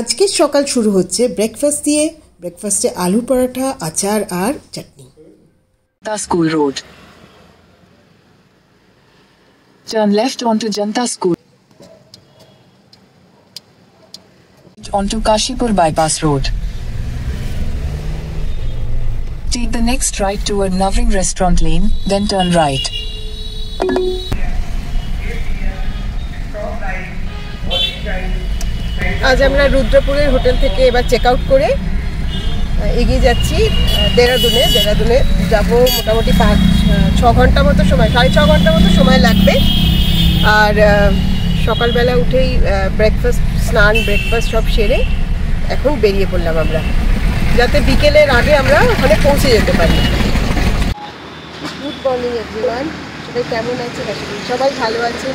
আজকের সকাল শুরু হচ্ছে ব্রেকফাস্ট দিয়ে। ব্রেকফাস্টে আলু পরাঠা, আচার আর চাটনি। Janta School Road. Turn left onto Janta School. Onto Kashipur Bypass Road. Take the next right toward Navring Restaurant Lane, then turn right. আজ আমরা রুদ্রপুরের হোটেল থেকে এবার চেক আউট করে এগিয়ে যাচ্ছি দেরাদুনে যাব। মোটামুটি 5-6 ঘন্টা মতো সময়, 6.5 ঘন্টা মতো সময় লাগবে। আর সকালবেলা উঠেই স্নান ব্রেকফাস্ট সব সেরে এখন বেরিয়ে পড়লাম আমরা, যাতে বিকেলের আগে আমরা ওখানে পৌঁছে যেতে পারি। গুড মর্নিং এভরিওয়ান, সবাই কেমন আছেন? সবাই ভালো আছেন।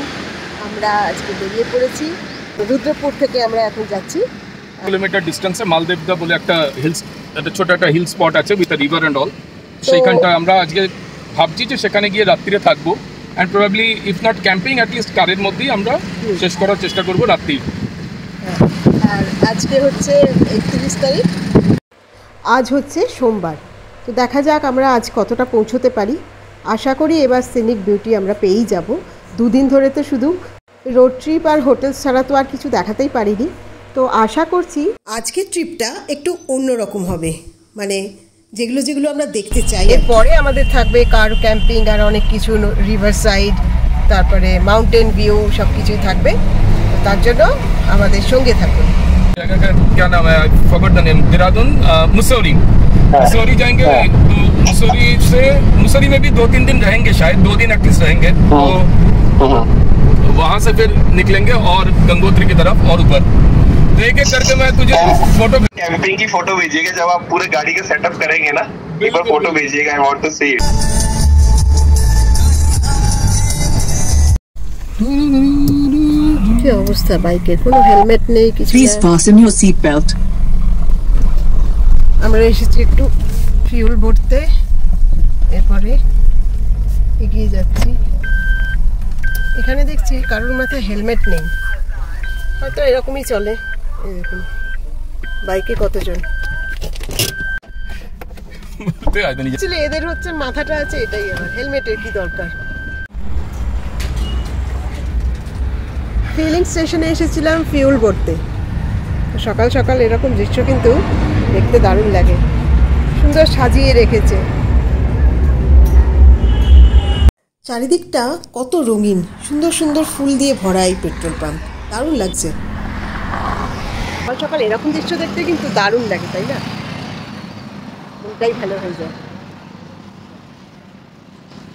আমরা আজকে বেরিয়ে পড়েছি রুদ্রপুর থেকে। আমরা এখন যাচ্ছি কিলোমিটার ডিস্টেন্সে মালদেবদা বলে একটা হিলস, একটা ছোট একটা হিল স্পট আছে with a river and all. সেইখানটা আমরা আজকে ভাবছি যে সেখানে গিয়ে রাত্রিরে থাকবো, and probably if not camping at least কারের মধ্যেই আমরা শেষ করার চেষ্টা করবো রাত্রি। আর আজকে হচ্ছে 31 তারিখ, আজ হচ্ছে সোমবার। তো দেখা যাক আমরা আজ কতটা পৌঁছতে পারি। আশা করি এবার সিনিক বিউটি আমরা পেয়েই যাব। দুদিন ধরে তো শুধু রোড ট্রিপ আর হোটেল ছাড়া তো আর কিছু দেখাতেই পারিনি। তো আশা করছি আজকের ট্রিপটা একটু অন্যরকম হবে, মানে যেগুলো আমরা দেখতে চাই। এরপরে আমাদের থাকবে কার ক্যাম্পিং আর অনেক কিছু, রিভার সাইড, তারপরে মাউন্টেন ভিউ, সব কিছুই থাকবে। তার জন্য আমাদের সঙ্গে থাকুন। क्या नाम है? I forgot the name. Dehradun, Mussoorie जाएंगे। मुसौरी में भी 2-3 दिन रहेंगे, शायद 2 दिन एटलीस्ट रहेंगे। तो वहाँ से फिर निकलेंगे और गंगोत्री की तरफ और ऊपर। तो एक एक करके मैं तुझे फोटो, कैंपिंग की फोटो भेजिएगा जब आप पूरे गाड़ी का सेटअप करेंगे ना, एक बार फोटो भेजिएगा। I want to see it. কি অবস্থা বাইকের, কোনো হেলমেট নেই, কিছু। Please fasten your seat belt. আমরা এসেছি একটু ফিউল ভরতে, এরপরে এগিয়ে যাচ্ছি। এখানে দেখছি কারোর মাথায় হেলমেট নেই, হয়তো এরকমই চলে। এই দেখুন বাইকে কতজন। এদের হচ্ছে মাথাটা আছে, এটাই আমার হেলমেটের কি দরকার। ফিলিং স্টেশনে এসেছিলাম ফিউল ভরতে। সকাল সকাল এরকম দৃশ্য কিন্তু দেখতে দারুণ লাগে, সুন্দর সাজিয়ে রেখেছে। চারিদিকটা কত রঙিন, সুন্দর সুন্দর ফুল দিয়ে ভরা এই পেট্রোল পাম্প, দারুণ লাগছে। সকাল সকাল এরকম দৃশ্য দেখতে কিন্তু দারুণ লাগে, তাই না? মনটাই ভালো হয়ে যায়।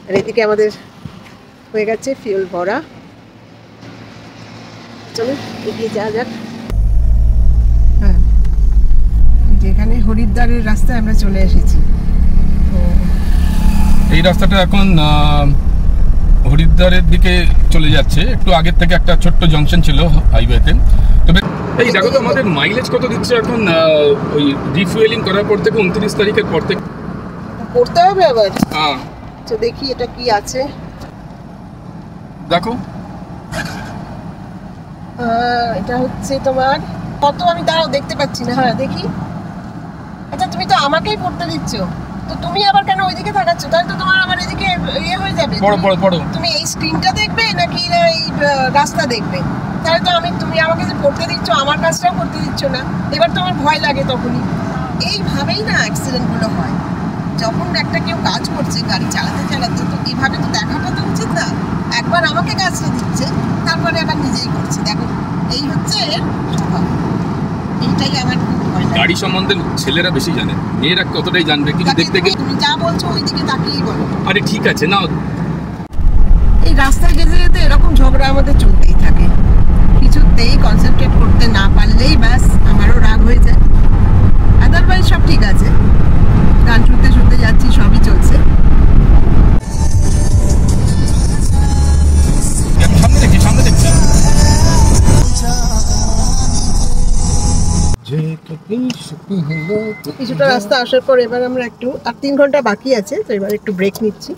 আর এদিকে আমাদের হয়ে গেছে ফিউল ভরা। চলো এগিয়ে যাওয়া যাক। হ্যাঁ, যেখানে হরিদ্বারের রাস্তায় আমরা চলে এসেছি। এই রাস্তাটা এখন হরিদ্বারের দিকে চলে যাচ্ছে। একটু আগের থেকে একটা ছোট্ট জংশন ছিল হাইওয়েতে। তবে এই দেখো তো আমাদের মাইলেজ কত দিচ্ছে এখন, ওই রিফুয়েলিং করার পর থেকে 29 তারিখের পর থেকে করতে হবে আবার। হ্যাঁ, তো দেখি এটা কি আছে। দেখো এটা হচ্ছে তোমার কত, আমি দাঁড়াও দেখতে পাচ্ছি না। হ্যাঁ দেখি। আচ্ছা তুমি তো আমাকেই পড়তে দিচ্ছ, তো তুমি আবার কেন ওইদিকে তাকাচ্ছ? তাহলে তো তোমার আবার এদিকে ইয়ে হয়ে যাবে। পড়ো। তুমি এই স্ক্রিনটা দেখবে নাকি এই রাস্তা দেখবে? তাহলে তো তুমি আমাকে যে পড়তে দিচ্ছ, আমার কাজটাও করতে দিচ্ছ না। এবার তো আমার ভয় লাগে তখনই। এইভাবেই না অ্যাক্সিডেন্টগুলো হয়। যখন একটা কেউ কাজ করছে গাড়ি চালাতে তো এইভাবে তো দেখাটা তো উচিত না। একবার আমাকে কাজটা দিচ্ছে, তারপরে আবার নিজেই করছে। দেখো এই হচ্ছে স্বভাব। এইটাই আমার ভয় লাগে। গাড়ি সম্বন্ধে ছেলেরা বেশি জানে, মেয়েরা কতটাই জানবে কিছু দেখতে গিয়ে। তুমি যা বলছো ওইদিকে তাকিয়েই বলো। আরে ঠিক আছে না, এই রাস্তায় যেতে যেতে এরকম ঝগড়া আমাদের চলতেই থাকে। কিছুতেই কনসেন্ট্রেট করতে না পারলেই ব্যাস আমারও রাগ হয়ে যায়। আদারওয়াইজ সব ঠিক আছে, গান শুনতে যাচ্ছি, সবই চলছে। সামনে দেখছি। কিছুটা রাস্তা আসার পর এবার আমরা একটু, আর 3 ঘন্টা বাকি আছে, তো এবার একটু ব্রেক নিচ্ছি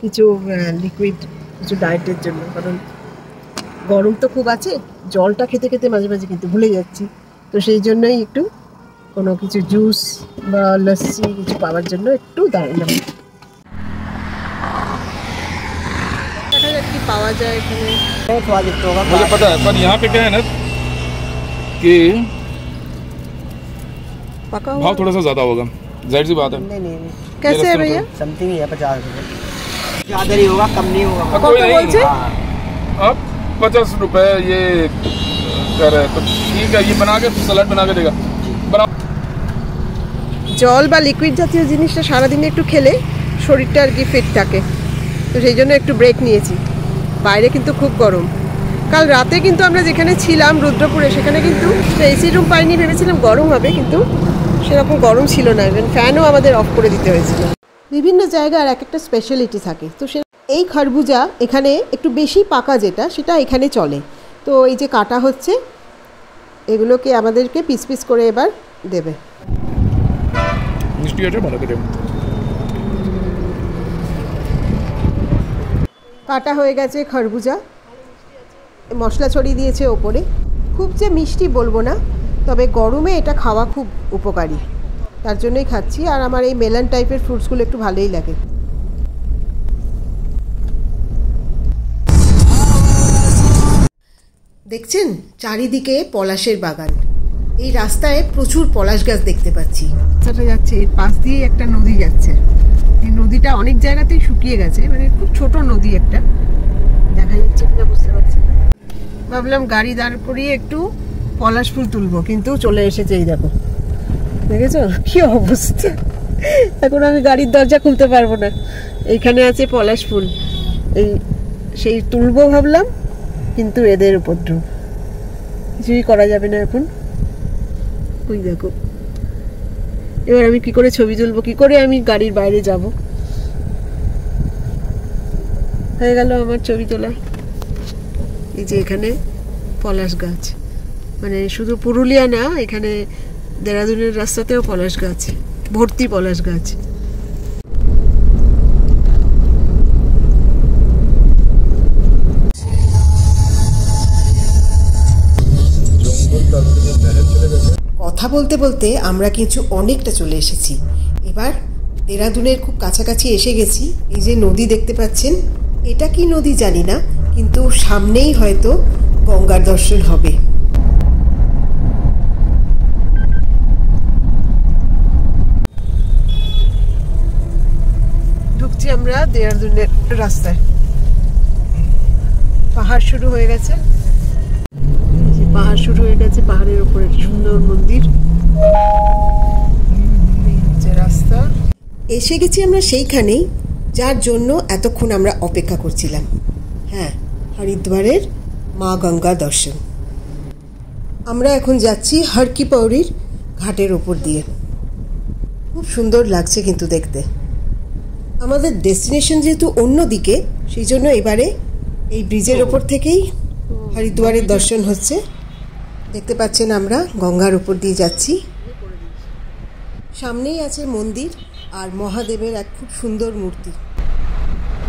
কিছু লিকুইড, কিছু ডায়েটের জন্য। কারণ গরম তো খুব আছে, জলটা খেতে খেতে মাঝে মাঝে কিন্তু ভুলে যাচ্ছি। তো সেই জন্যই একটু কোনো কিছু জুস বা লস্যি কিছু পাওয়ার জন্য একটু দাঁড়ালাম। দেখা যাক কি পাওয়া যায় এখানে। मुझे पता है, पर यहाँ पे क्या है ना कि पका भाव थोड़ा सा ज्यादा होगा, जाहिर सी बात है। कैसे है भैया? समथिंग है 50 रुपये, ज़्यादा नहीं होगा कम नहीं होगा। अब कोई कौन नहीं, से? अब 50 रुपए ये कर रहे हैं तो ठीक है, ये बना के सलाद बना के देगा बना। জল বা লিকুইড জাতীয় জিনিসটা সারাদিনে একটু খেলে শরীরটা আর কি ফিট থাকে, তো সেই জন্য একটু ব্রেক নিয়েছি। বাইরে কিন্তু খুব গরম। কাল রাতে কিন্তু আমরা যেখানে ছিলাম রুদ্রপুরে, সেখানে কিন্তু এসি রুম পাইনি, ভেবেছিলাম গরম হবে, কিন্তু সেরকম গরম ছিল না। ইভেন ফ্যানও আমাদের অফ করে দিতে হয়েছিল। বিভিন্ন জায়গার এক একটা স্পেশালিটি থাকে, তো সে এই খরবুজা এখানে একটু বেশি পাকা যেটা, সেটা এখানে চলে। তো এই যে কাটা হচ্ছে, এগুলোকে আমাদেরকে পিস পিস করে এবার দেবে। মিষ্টি আছে ভালো করে। কাটা হয়ে গেছে খরবুজা, মশলা ছড়িয়ে দিয়েছে ওপরে। খুব যে মিষ্টি বলবো না, তবে গরমে এটা খাওয়া খুব উপকারী, তার জন্যই খাচ্ছি। আর আমার এই মেলন টাইপের ফ্রুটসগুলো একটু ভালোই লাগে। দেখছেন চারিদিকে পলাশের বাগান। এই রাস্তায় প্রচুর পলাশ গাছ দেখতে পাচ্ছি। রাস্তাটা যাচ্ছে, এর পাশ দিয়ে একটা নদী যাচ্ছে। এই নদীটা অনেক জায়গাতেই শুকিয়ে গেছে, মানে খুব ছোট নদী একটা, দেখা যাচ্ছে কিনা বুঝতে পারছি না। ভাবলাম গাড়ি দাঁড় করিয়ে একটু পলাশ ফুল তুলবো, কিন্তু চলে এসেছে। এই দেখো, দেখেছো কি অবস্থা। এখন আমি গাড়ির দরজা খুলতে পারবো না। এইখানে আছে পলাশ ফুল, এই সেই তুলবো ভাবলাম, কিন্তু এদের উপদ্রব, কিছুই করা যাবে না এখন। ওই দেখো, এবার আমি কি করে ছবি তুলবো, কি করে আমি গাড়ির বাইরে যাব। হয়ে গেল আমার ছবি তোলা। এই যে এখানে পলাশ গাছ, মানে শুধু পুরুলিয়া না, এখানে দেরাদুনের রাস্তাতেও পলাশ গাছ, ভর্তি পলাশ গাছ। কথা বলতে বলতে আমরা কিছু অনেকটা চলে এসেছি। এবার দেরাদুনের খুব কাছাকাছি এসে গেছি। এই যে নদী দেখতে পাচ্ছেন, এটা কি নদী জানি না, কিন্তু সামনেই হয়তো গঙ্গার দর্শন হবে। ঢুকছি আমরা দেরাদুনের রাস্তায়। পাহাড় শুরু হয়ে গেছে, পাহাড় শুরু হয়ে গেছে, পাহাড়ের উপরে সুন্দর মন্দির, রাস্তা। এসে গেছি আমরা সেইখানেই যার জন্য এতক্ষণ আমরা অপেক্ষা করছিলাম। হ্যাঁ, হরিদ্বারের মা গঙ্গা দর্শন। আমরা এখন যাচ্ছি হর কি পৌরির ঘাটের ওপর দিয়ে। খুব সুন্দর লাগছে কিন্তু দেখতে। আমাদের ডেস্টিনেশন যেহেতু অন্য দিকে, সেই জন্য এবারে এই ব্রিজের ওপর থেকেই হরিদ্বারের দর্শন হচ্ছে। দেখতে পাচ্ছেন আমরা গঙ্গার উপর দিয়ে যাচ্ছি। সামনেই আছে মন্দির আর মহাদেবের এক খুব সুন্দর মূর্তি।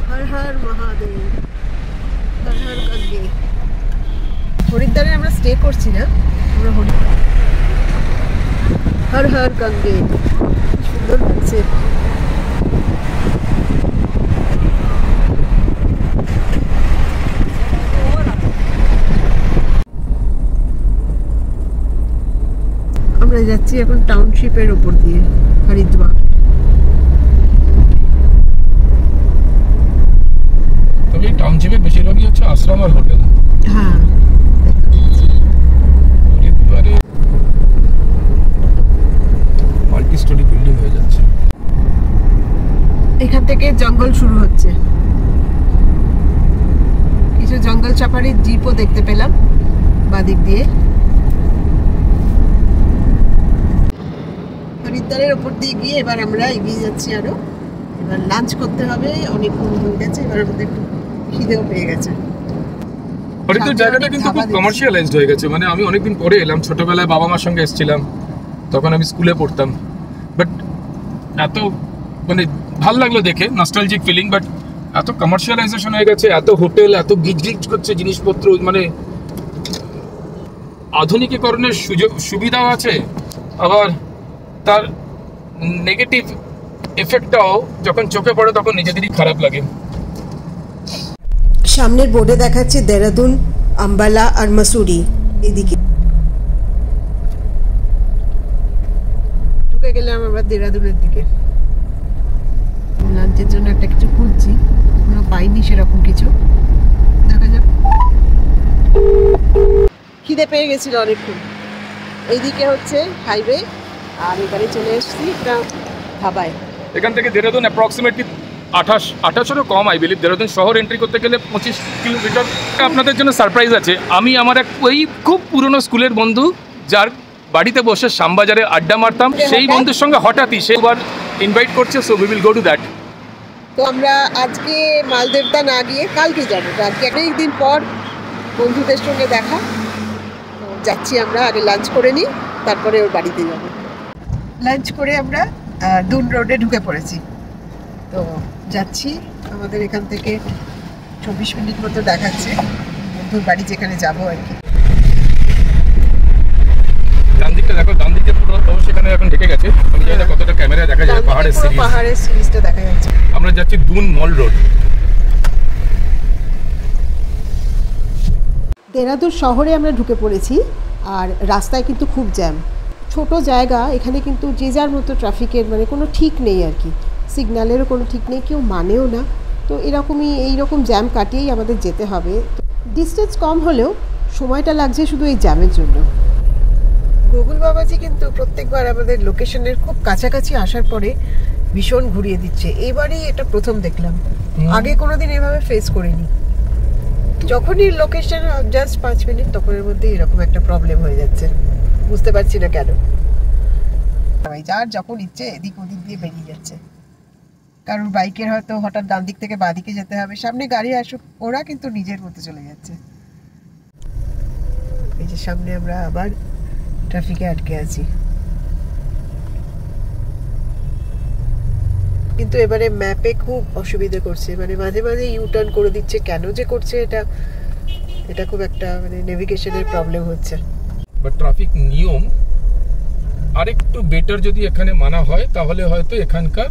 হর হর মহাদেব, হর হর গঙ্গে। হরিদ্বারে আমরা স্টে করছি না, আমরা হর হর গঙ্গে। সুন্দর লাগছে। আমরা যাচ্ছি এখন টাউনশিপের উপর দিয়ে হরিদ্বার। তবে এই টাউনশিপে বেশিরভাগই হচ্ছে আশ্রম আর হোটেল। হ্যাঁ, হরিদ্বারে মাল্টি স্টোরি বিল্ডিং হয়ে যাচ্ছে। এখান থেকে জঙ্গল শুরু হচ্ছে। কিছু জঙ্গল সাফারির জিপও দেখতে পেলাম বাদিক দিয়ে। হরিদ্বারের ওপর দিয়ে গিয়ে এবার আমরা এগিয়ে যাচ্ছি আরো। এবার লাঞ্চ করতে হবে, অনেকক্ষণ হয়ে গেছে, এবার আমাদের একটু খিদেও পেয়ে গেছে। হরিদ্বার জায়গাটা কিন্তু খুব কমার্শিয়ালাইজড হয়ে গেছে। মানে আমি অনেকদিন পরে এলাম, ছোটবেলায় বাবা মার সঙ্গে এসেছিলাম, তখন আমি স্কুলে পড়তাম। বাট এত মানে ভালো লাগলো দেখে, নস্টালজিক ফিলিং। বাট এত কমার্শিয়ালাইজেশন হয়ে গেছে, এত হোটেল, এত গিজ গিজ করছে জিনিসপত্র, মানে আধুনিকীকরণের সুবিধাও আছে, আবার তার নেগেটিভ এফেক্টটাও যখন চোখে পড়ে তখন নিজেদেরই খারাপ লাগে। সামনের বোর্ডে দেখাচ্ছে দেরাদুন, আম্বালা আর মাসুরি। এদিকে ঢুকে গেলাম আমরা দেরাদুনের দিকে। লাঞ্চের জন্য একটা কিছু খুঁজছি, কোনো পাইনি সেরকম কিছু। দেখা যাক। খিদে পেয়ে গেছিল অনেকক্ষণ। এইদিকে হচ্ছে হাইওয়ে, আর এবারে চলে এসেছি একটা ধাবায়। এখান থেকে দেরাদুন অ্যাপ্রক্সিমেটলি 28-28-এরও কম, আই বিলিভ। দেরাদুন শহর এন্ট্রি করতে গেলে 25 কিলোমিটার। আপনাদের জন্য সারপ্রাইজ আছে। আমি আমার এক ওই খুব পুরনো স্কুলের বন্ধু, যার বাড়িতে বসে শ্যামবাজারে আড্ডা মারতাম, সেই বন্ধুর সঙ্গে হঠাৎই সে এবার ইনভাইট করছে, so we will go to that. তো আমরা আজকে মালদেবদা না গিয়ে কালকে যাবো। আজকে অনেকদিন পর বন্ধুদের সঙ্গে দেখা, তো যাচ্ছি আমরা। আগে লাঞ্চ করে নিই, তারপরে ওর বাড়িতে যাব। লাঞ্চ করে আমরা দুন রোডে ঢুকে পড়েছি, তো যাচ্ছি। আমাদের এখান থেকে 24 মিনিট মতো দেখাচ্ছে বন্ধুর বাড়ি, যেখানে যাবো আর কি। ডান দিকটা দেখো, ডান দিকে পুরো সেখানে এখন ঢেকে গেছে। আমি জানি না কতটা ক্যামেরায় দেখা যায় পাহাড়ের সিরিজটা দেখা যাচ্ছে। আমরা যাচ্ছি দুন মল রোড। দেরাদুন শহরে আমরা ঢুকে পড়েছি, আর রাস্তায় কিন্তু খুব জ্যাম। ছোট জায়গা, এখানে কিন্তু যে যার মতো ট্রাফিকের মানে কোনো ঠিক নেই আর কি, সিগন্যালেরও কোনো ঠিক নেই, কেউ মানেও না। তো এইরকম জ্যাম কাটিয়েই আমাদের যেতে হবে। ডিস্টেন্স কম হলেও সময়টা লাগছে শুধু এই জ্যামের জন্য। গুগল বাবাজি কিন্তু প্রত্যেকবার আমাদের লোকেশনের খুব কাছাকাছি আসার পরে ভীষণ ঘুরিয়ে দিচ্ছে। এবারই এটা প্রথম দেখলাম, আগে কোনোদিন এভাবে ফেস করিনি। যখনই লোকেশন জাস্ট 5 মিনিট, তখন এর মধ্যে এরকম একটা প্রবলেম হয়ে যাচ্ছে, বুঝতে পারছি না কেন। যার যখন ইচ্ছে এদিক ওদিক দিয়ে বেরিয়ে যাচ্ছে। কারণ বাইকের হয়তো হঠাৎ ডান দিক থেকে বাঁ দিকে যেতে হবে, সামনে গাড়ি আসুক, ওরা কিন্তু নিজের মতো চলে যাচ্ছে। এই যে সামনে আমরা আবার ট্রাফিকে আটকে আছি। কিন্তু এবারে ম্যাপে খুব অসুবিধা করছে, মানে মাঝে মাঝে ইউটার্ন করে দিচ্ছে। কেন যে করছে এটা খুব একটা মানে নেভিগেশনের প্রবলেম হচ্ছে। বাট ট্রাফিক নিয়ম আরেকটু বেটার যদি এখানে মানা হয়, তাহলে হয়তো এখানকার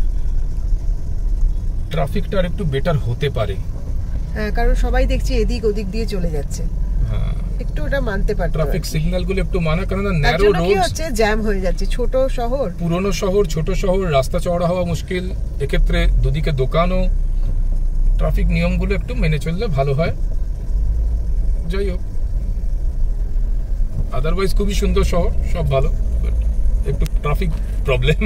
ট্রাফিকটা আরেকটু বেটার হতে পারে। হ্যাঁ, কারণ সবাই দেখছি এদিক ওদিক দিয়ে চলে যাচ্ছে। হ্যাঁ, একটু ওটা মানতে পারতো। ট্রাফিক সিগন্যাল গুলো একটু মানা, কারণ ন্যারো রোড হচ্ছে, জ্যাম হয়ে যাচ্ছে। ছোট শহর, পুরনো শহর, ছোট শহর, রাস্তা চওড়া হওয়া মুশকিল। এক্ষেত্রে দুদিকে দোকানও, ট্রাফিক নিয়মগুলো একটু মেনে চললে ভালো হয়। যাই হোক, আদারওয়াইজ খুবই সুন্দর শহর, সব ভালো, একটু ট্রাফিক প্রবলেম।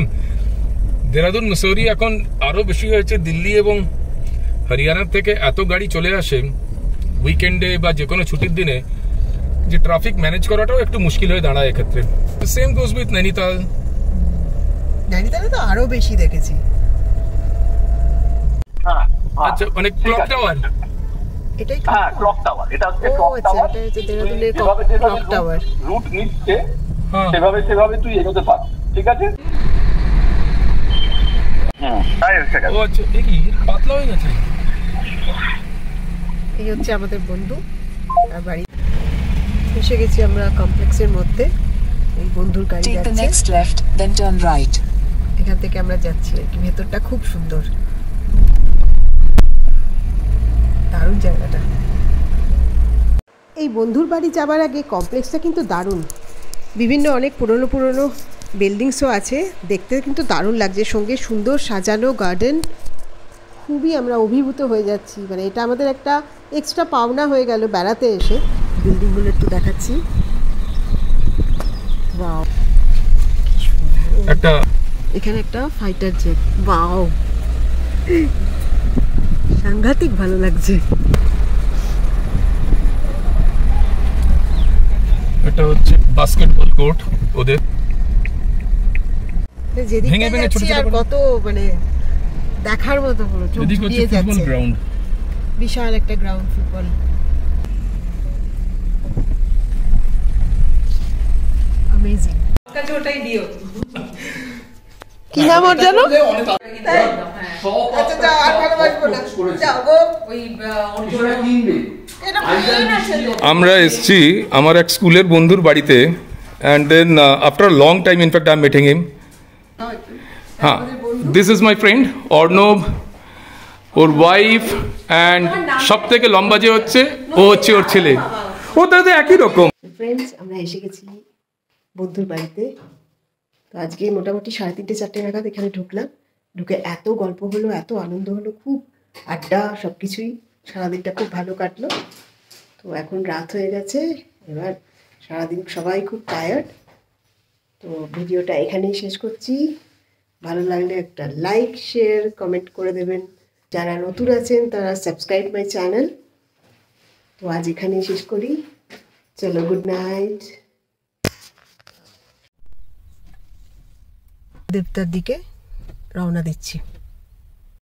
দেরাদুন মুসৌরি এখন আরো বেশি হয়েছে। দিল্লি এবং হরিয়ানা থেকে এত গাড়ি চলে আসে উইকেন্ডে বা যে কোনো ছুটির দিনে, যে ট্রাফিক ম্যানেজ করাটাও একটু মুশকিল হয়ে দাঁড়ায় এক্ষেত্রে। Same goes with Nainital. নৈনিতালে তো আরো বেশি দেখেছি। আচ্ছা, মানে ক্লক টাওয়ার, এটাই ক্লক টাওয়ার, এটা হচ্ছে ক্লক টাওয়ার। এটা হচ্ছে দেরাদুনের ক্লক টাওয়ার। রুট নিচ্ছে সেভাবে তুই এগোতে পার, ঠিক আছে? ও আচ্ছা, দেখি পাতলা হয়ে গেছে। এই হচ্ছে আমাদের বন্ধু আর বাড়ি। এসে গেছি আমরা কমপ্লেক্সের মধ্যে। এই বন্ধুর গাড়ি Take the যাচ্ছে, next left, then turn right. এখান থেকে আমরা যাচ্ছি আর কি। ভেতরটা খুব সুন্দর, দারুণ জায়গাটা। এই বন্ধুর বাড়ি যাবার আগে কমপ্লেক্সটা কিন্তু দারুণ। বিভিন্ন অনেক পুরনো বিল্ডিংসও আছে, দেখতে কিন্তু দারুণ লাগছে। সঙ্গে সুন্দর সাজানো গার্ডেন, খুবই আমরা অভিভূত হয়ে যাচ্ছি। মানে এটা আমাদের একটা এক্সট্রা পাওনা হয়ে গেল বেড়াতে এসে। বিল্ডিংগুলো একটু দেখাচ্ছি। ওয়াও, এখানে একটা ফাইটার জেট, ওয়াও, সাংঘাতিক ভালো লাগছে। এটা হচ্ছে বাস্কেটবল কোর্ট ওদের। যেদিকে যাচ্ছি আর কত মানে দেখার মতো, পুরো চোখ জুড়িয়ে যাচ্ছে। গ্রাউন্ড, বিশাল একটা গ্রাউন্ড, ফুটবল। অ্যামেজিং। ওটাই দিও। কি নাম ওর জানো? আচ্ছা যাও, আর ভালোবাসবো না, যাও গো। ওই অর্জুনটা কিনবে, আমরা এসছি আমার এক স্কুলের বন্ধুর বাড়িতে and then after long time in fact I am meeting him হ্যাঁ this is my friend Arnab ওর ওয়াইফ অ্যান্ড সব থেকে লম্বা যে হচ্ছে ও হচ্ছে ওর ছেলে ও তাদের একই রকম। ফ্রেন্ডস আমরা এসে গেছি বন্ধুর বাড়িতে। তো আজকে মোটামুটি 3:30-4টে নাগাদ এখানে ঢুকলাম। ঢুকে এত গল্প হলো, এত আনন্দ হলো, খুব আড্ডা, সব কিছুই, সারাদিনটা খুব ভালো কাটলো। তো এখন রাত হয়ে গেছে, এবার সারাদিন সবাই খুব টায়ার্ড। তো ভিডিওটা এখানেই শেষ করছি। ভালো লাগলে একটা লাইক, শেয়ার, কমেন্ট করে দেবেন। যারা নতুন আছেন তারা সাবস্ক্রাইব মাই চ্যানেল। তো আজ এখানেই শেষ করি। চলো, গুড নাইট। দেবতার দিকে রওনা দিচ্ছি।